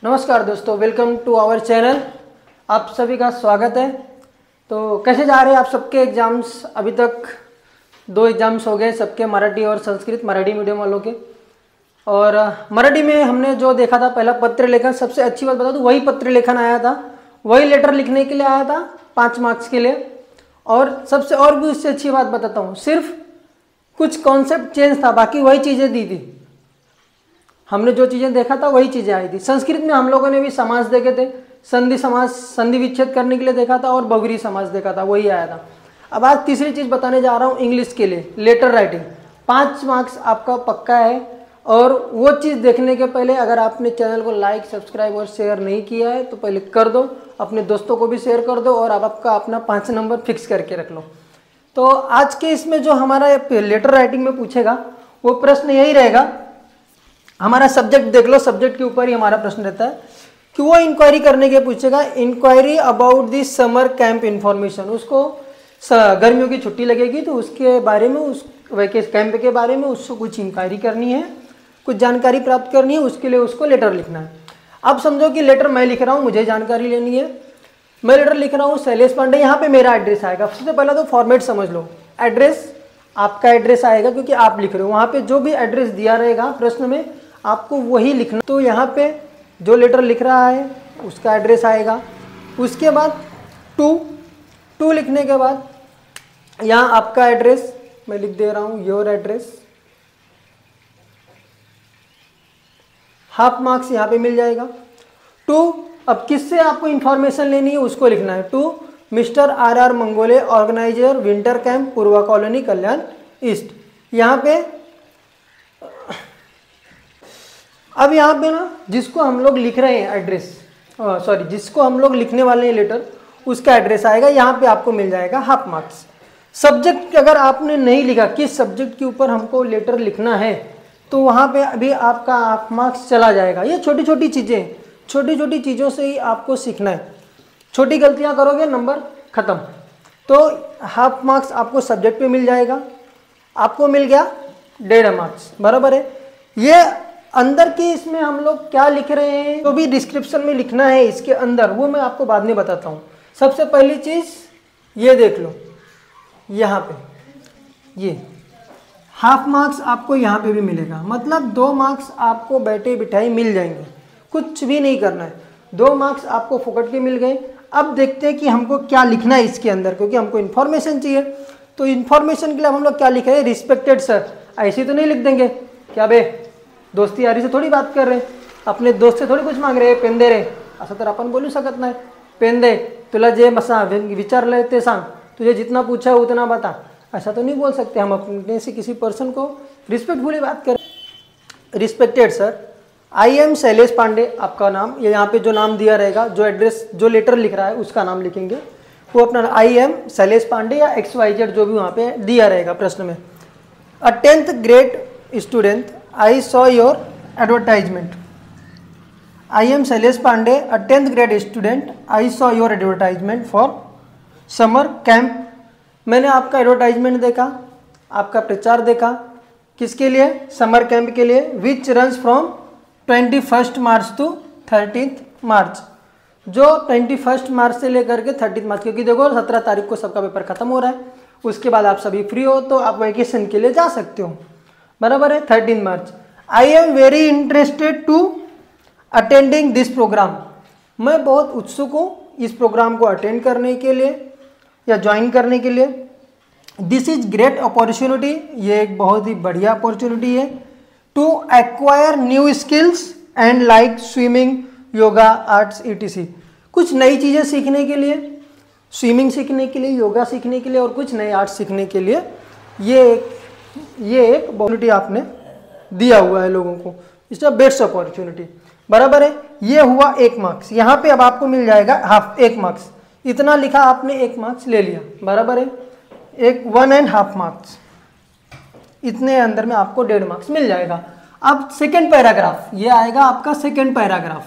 नमस्कार दोस्तों, welcome to our channel. आप सभी का स्वागत है। तो कैसे जा रहे हैं आप सबके एग्ज़ाम्स? अभी तक 2 एग्ज़ाम्स हो गए सबके, मराठी और संस्कृत, मराठी मीडियम वालों के। और मराठी में हमने जो देखा था पहला पत्र लेखन, सबसे अच्छी बात बता दूं, वही पत्र लेखन आया था, वही लेटर लिखने के लिए आया था 5 मार्क्स के लिए। और सबसे और भी उससे अच्छी बात बताता हूँ, सिर्फ कुछ कॉन्सेप्ट चेंज था, बाकी वही चीज़ें दी थी। हमने जो चीज़ें देखा था वही चीज़ें आई थी। संस्कृत में हम लोगों ने भी समास देखे थे, संधि समास, संधि विच्छेद करने के लिए देखा था, और बहुव्रीहि समास देखा था, वही आया था। अब आज तीसरी चीज़ बताने जा रहा हूँ इंग्लिश के लिए, लेटर राइटिंग। 5 मार्क्स आपका पक्का है। और वो चीज़ देखने के पहले अगर आपने चैनल को लाइक, सब्सक्राइब और शेयर नहीं किया है तो पहले कर दो, अपने दोस्तों को भी शेयर कर दो, और आपका अपना 5 नंबर फिक्स करके रख लो। तो आज के इसमें जो हमारा लेटर राइटिंग में पूछेगा वो प्रश्न यही रहेगा। हमारा सब्जेक्ट देख लो, सब्जेक्ट के ऊपर ही हमारा प्रश्न रहता है कि वो इंक्वायरी करने के पूछेगा, inquiry about the summer camp information. उसको गर्मियों की छुट्टी लगेगी तो उसके बारे में, उस वैकेशन कैंप के बारे में उसको कुछ इंक्वायरी करनी है, कुछ जानकारी प्राप्त करनी है, उसके लिए उसको लेटर लिखना है। अब समझो कि लेटर मैं लिख रहा हूँ, मुझे जानकारी लेनी है, मैं लेटर लिख रहा हूँ शैलेश पांडे, यहाँ पे मेरा एड्रेस आएगा। सबसे पहला तो फॉर्मेट समझ लो, एड्रेस आपका एड्रेस आएगा क्योंकि आप लिख रहे हो, वहाँ पे जो भी एड्रेस दिया रहेगा प्रश्न में आपको वही लिखना। तो यहाँ पे जो लेटर लिख रहा है उसका एड्रेस आएगा। उसके बाद टू लिखने के बाद यहाँ आपका एड्रेस मैं लिख दे रहा हूँ, योर एड्रेस। हाफ मार्क्स यहाँ पे मिल जाएगा। अब किससे आपको इंफॉर्मेशन लेनी है उसको लिखना है। Mister R Mangole, organizer winter camp Purva colony Kalyan east. यहाँ पे अब यहाँ पे ना जिसको हम लोग लिख रहे हैं एड्रेस, जिसको हम लोग लिखने वाले हैं लेटर, उसका एड्रेस आएगा। यहाँ पे आपको मिल जाएगा हाफ मार्क्स। सब्जेक्ट अगर आपने नहीं लिखा, किस सब्जेक्ट के ऊपर हमको लेटर लिखना है, तो वहाँ पे अभी आपका हाफ मार्क्स चला जाएगा। ये छोटी छोटी चीज़ें, छोटी छोटी चीज़ों से ही आपको सीखना है। छोटी गलतियाँ करोगे नंबर खत्म। तो हाफ मार्क्स आपको सब्जेक्ट पे मिल जाएगा, आपको मिल गया 1.5 मार्क्स, बराबर है। ये अंदर की इसमें हम लोग क्या लिख रहे हैं, जो भी डिस्क्रिप्शन में लिखना है इसके अंदर, वो मैं आपको बाद में बताता हूँ। सबसे पहली चीज़ ये देख लो, यहाँ पे ये हाफ मार्क्स आपको यहाँ पे भी मिलेगा, मतलब 2 मार्क्स आपको बैठे बिठाई मिल जाएंगे, कुछ भी नहीं करना है। 2 मार्क्स आपको फुकट के मिल गए। अब देखते हैं कि हमको क्या लिखना है इसके अंदर, क्योंकि हमको इन्फॉर्मेशन चाहिए। तो इन्फॉर्मेशन के लिए हम लोग क्या लिख रहे हैं, रिस्पेक्टेड सर। ऐसे तो नहीं लिख देंगे, क्या बे दोस्ती यारी से थोड़ी बात कर रहे हैं, अपने दोस्त से थोड़ी कुछ मांग रहे, पेन दे रहे, असं तर आपण बोलू शकत नाही। पेन दे, तुला जे बसा विचारलंय ते सांग, तुझे जितना पूछा है उतना बता, ऐसा तो नहीं बोल सकते हम अपने से किसी पर्सन को रिस्पेक्टफुली बात करें। Respected sir, I am Shailesh Pandey आपका नाम, ये यहाँ पे जो नाम दिया रहेगा, जो एड्रेस, जो लेटर लिख रहा है उसका नाम लिखेंगे, वो अपना आई एम शैलेश पांडे या XYZ जो भी वहाँ पे दिया रहेगा प्रश्न में। अ 10th grade student, I saw your advertisement. I am Shailesh Pandey, a 10th grade student. I saw your advertisement for summer camp. मैंने आपका एडवर्टाइजमेंट देखा, आपका प्रचार देखा, किसके लिए, समर कैंप के लिए, विच रन्स फ्रॉम 21 मार्च टू 30 मार्च, जो 21 मार्च से लेकर के 30 मार्च, क्योंकि देखो 17 तारीख को सबका पेपर खत्म हो रहा है, उसके बाद आप सभी फ्री हो तो आप वैकेशन के लिए जा सकते हो, बराबर है। 13 March, I am very interested to attending this program. मैं बहुत उत्सुक हूँ इस प्रोग्राम को अटेंड करने के लिए या ज्वाइन करने के लिए। दिस इज ग्रेट अपॉर्चुनिटी, ये एक बहुत ही बढ़िया अपॉर्चुनिटी है। To acquire new skills and like swimming, yoga, arts etc, कुछ नई चीज़ें सीखने के लिए, स्विमिंग सीखने के लिए, योगा सीखने के लिए और कुछ नए आर्ट्स सीखने के लिए। ये एक अपॉर्चुनिटी आपने दिया हुआ है लोगों को, इसका बेस्ट अपॉर्चुनिटी, बराबर है। ये हुआ 1 मार्क्स। यहाँ पे अब आपको मिल जाएगा हाफ 1 मार्क्स, इतना लिखा आपने 1 मार्क्स ले लिया, बराबर है। 1.5 मार्क्स, इतने अंदर में आपको 1.5 मार्क्स मिल जाएगा। अब सेकेंड पैराग्राफ, ये आएगा आपका सेकेंड पैराग्राफ।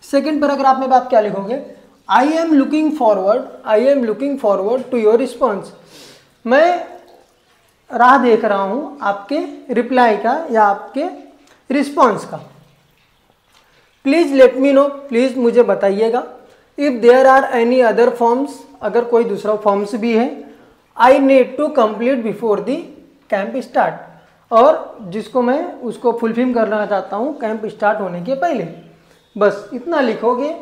सेकेंड पैराग्राफ में आप क्या लिखोगे, I am looking forward to your response. मैं राह देख रहा हूँ आपके रिप्लाई का या आपके रिस्पॉन्स का। Please let me know, please मुझे बताइएगा। If there are any other forms, अगर कोई दूसरा फॉर्म्स भी है, I need to complete before the camp start, और जिसको मैं उसको फुलफिल करना चाहता हूँ कैंप स्टार्ट होने के पहले। बस इतना लिखोगे।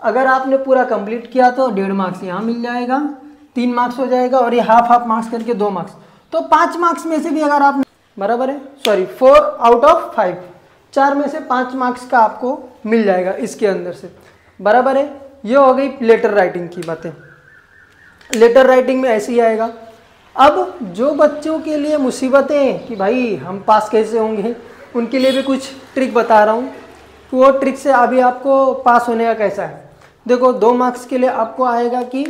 अगर आपने पूरा कंप्लीट किया तो 1.5 मार्क्स यहाँ मिल जाएगा, 3 मार्क्स हो जाएगा, और ये हाफ मार्क्स करके 2 मार्क्स, तो 5 मार्क्स में से भी अगर आप, बराबर है, सॉरी 4 आउट ऑफ 5, 4 में से 5 मार्क्स का आपको मिल जाएगा इसके अंदर से, बराबर है। ये हो गई लेटर राइटिंग की बातें। लेटर राइटिंग में ऐसे ही आएगा। अब जो बच्चों के लिए मुसीबतें हैं कि भाई हम पास कैसे होंगे, उनके लिए भी कुछ ट्रिक बता रहा हूँ। वो ट्रिक से अभी आपको पास होने का कैसा है, देखो 2 मार्क्स के लिए आपको आएगा कि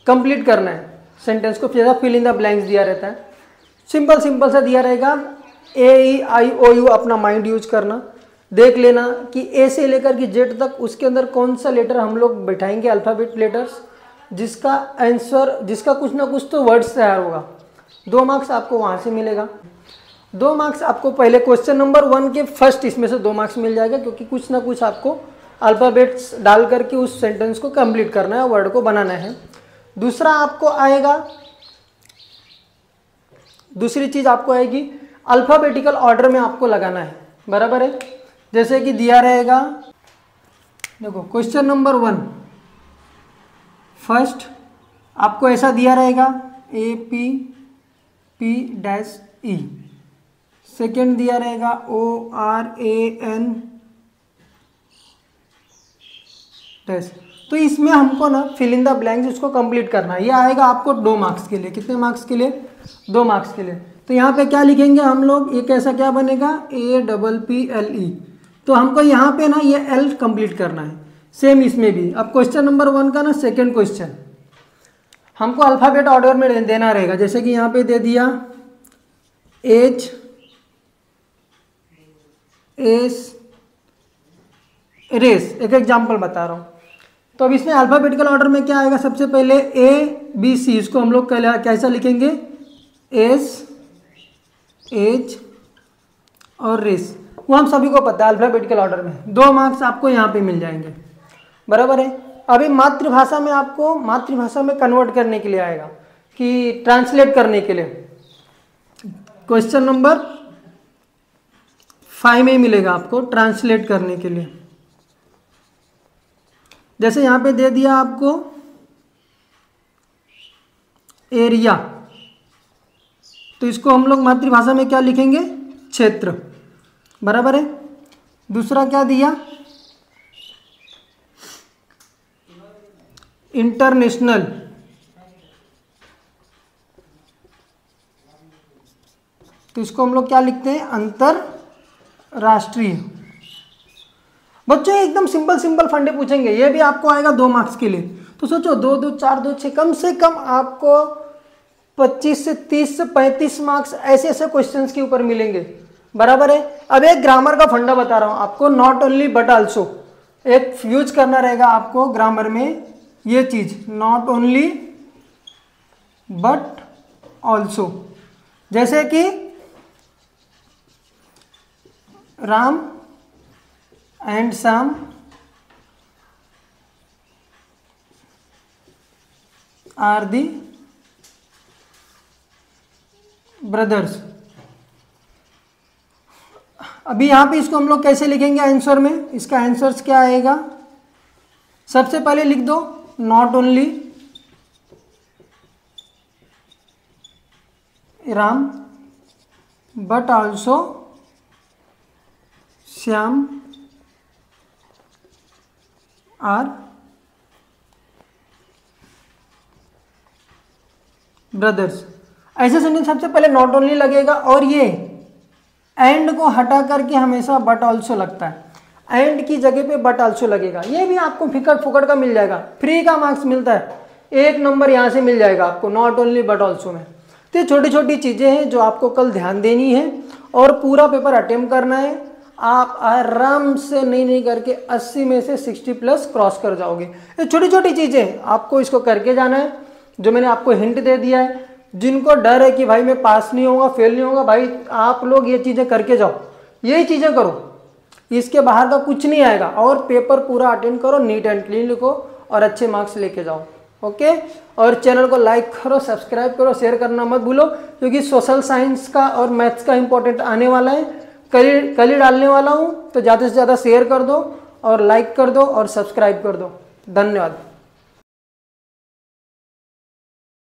कंप्लीट करना है सेंटेंस को, जैसा फिल इन द ब्लैंक्स दिया रहता है, सिंपल सा दिया रहेगा। AEIOU अपना माइंड यूज करना, देख लेना कि ए से लेकर कि जेड तक उसके अंदर कौन सा लेटर हम लोग बैठाएंगे, अल्फ़ाबेट लेटर्स, जिसका आंसर, जिसका कुछ ना कुछ तो वर्ड्स तैयार होगा। 2 मार्क्स आपको वहाँ से मिलेगा। 2 मार्क्स आपको पहले क्वेश्चन नंबर 1 के फर्स्ट इसमें से 2 मार्क्स मिल जाएगा, क्योंकि कुछ ना कुछ आपको अल्फ़ाबेट्स डाल करके उस सेंटेंस को कंप्लीट करना है, वर्ड को बनाना है। दूसरा आपको आएगा, दूसरी चीज़ आपको आएगी अल्फ़ाबेटिकल ऑर्डर में आपको लगाना है, बराबर है। जैसे कि दिया रहेगा, देखो क्वेश्चन नंबर 1 फर्स्ट आपको ऐसा दिया रहेगा APP-E, सेकेंड दिया रहेगा ORAN डैश। तो इसमें हमको ना फिल इन द ब्लैंक्स उसको कंप्लीट करना है। ये आएगा आपको 2 मार्क्स के लिए। कितने मार्क्स के लिए? 2 मार्क्स के लिए। तो यहाँ पे क्या लिखेंगे हम लोग, ये कैसा क्या बनेगा, APPLE। तो हमको यहाँ पे ना ये L कंप्लीट करना है। सेम इसमें भी। अब क्वेश्चन नंबर 1 का ना सेकेंड क्वेश्चन हमको अल्फ़ाबेट ऑर्डर में देना रहेगा। जैसे कि यहाँ पे दे दिया एज, एस, रेस, एक एग्जाम्पल बता रहा हूँ। तो अब इसमें अल्फ़ाबेटिकल ऑर्डर में क्या आएगा, सबसे पहले ABC, इसको हम लोग कैसा लिखेंगे, एस, एज और रेस, वो हम सभी को पता है अल्फ़ाबेटिकल ऑर्डर में। 2 मार्क्स आपको यहाँ पे मिल जाएंगे, बराबर है। अभी मातृभाषा में आपको मातृभाषा में कन्वर्ट करने के लिए आएगा, कि ट्रांसलेट करने के लिए क्वेश्चन नंबर 5 में मिलेगा आपको ट्रांसलेट करने के लिए। जैसे यहाँ पे दे दिया आपको एरिया, तो इसको हम लोग मातृभाषा में क्या लिखेंगे, क्षेत्र, बराबर है। दूसरा क्या दिया, इंटरनेशनल, तो इसको हम लोग क्या लिखते हैं, अंतरराष्ट्रीय। बच्चों एकदम सिंपल फंडे पूछेंगे, ये भी आपको आएगा 2 मार्क्स के लिए। तो सोचो 2 2 4 2 6, कम से कम आपको 25 से 30 से 35 मार्क्स ऐसे क्वेश्चंस के ऊपर मिलेंगे, बराबर है। अब एक ग्रामर का फंडा बता रहा हूं आपको, नॉट ओनली बट आल्सो, एक यूज करना रहेगा आपको ग्रामर में ये चीज, नॉट ओनली बट ऑल्सो। जैसे कि Ram and Shyam are the brothers. अभी यहां पे इसको हम लोग कैसे लिखेंगे आंसर में, इसका आंसर्स क्या आएगा, सबसे पहले लिख दो not only Ram but also Shyam are brothers. ऐसे सेंटेंस सबसे पहले नॉट ओनली लगेगा, और ये एंड को हटा करके हमेशा बट ऑल्सो लगता है, एंड की जगह पे बट ऑल्सो लगेगा। ये भी आपको फिकर फुकड़ का मिल जाएगा, फ्री का मार्क्स मिलता है, 1 नंबर यहाँ से मिल जाएगा आपको नॉट ओनली बट ऑल्सो में। तो छोटी छोटी चीज़ें हैं जो आपको कल ध्यान देनी है, और पूरा पेपर अटेम्प्ट करना है। आप आराम से नहीं करके 80 में से 60 प्लस क्रॉस कर जाओगे। ये छोटी छोटी चीज़ें आपको इसको करके जाना है, जो मैंने आपको हिंट दे दिया है। जिनको डर है कि भाई मैं पास नहीं होगा, फेल नहीं होगा, भाई आप लोग ये चीज़ें करके जाओ, यही चीज़ें करो, इसके बाहर का कुछ नहीं आएगा। और पेपर पूरा अटेंड करो, नीट एंड क्लीन लिखो और अच्छे मार्क्स लेके जाओ। ओके, और चैनल को लाइक करो, सब्सक्राइब करो, शेयर करना मत भूलो, क्योंकि सोशल साइंस का और मैथ्स का इंपॉर्टेंट आने वाला है, कल ही डालने वाला हूँ। तो ज़्यादा से ज़्यादा शेयर कर दो और लाइक कर दो और सब्सक्राइब कर दो। धन्यवाद।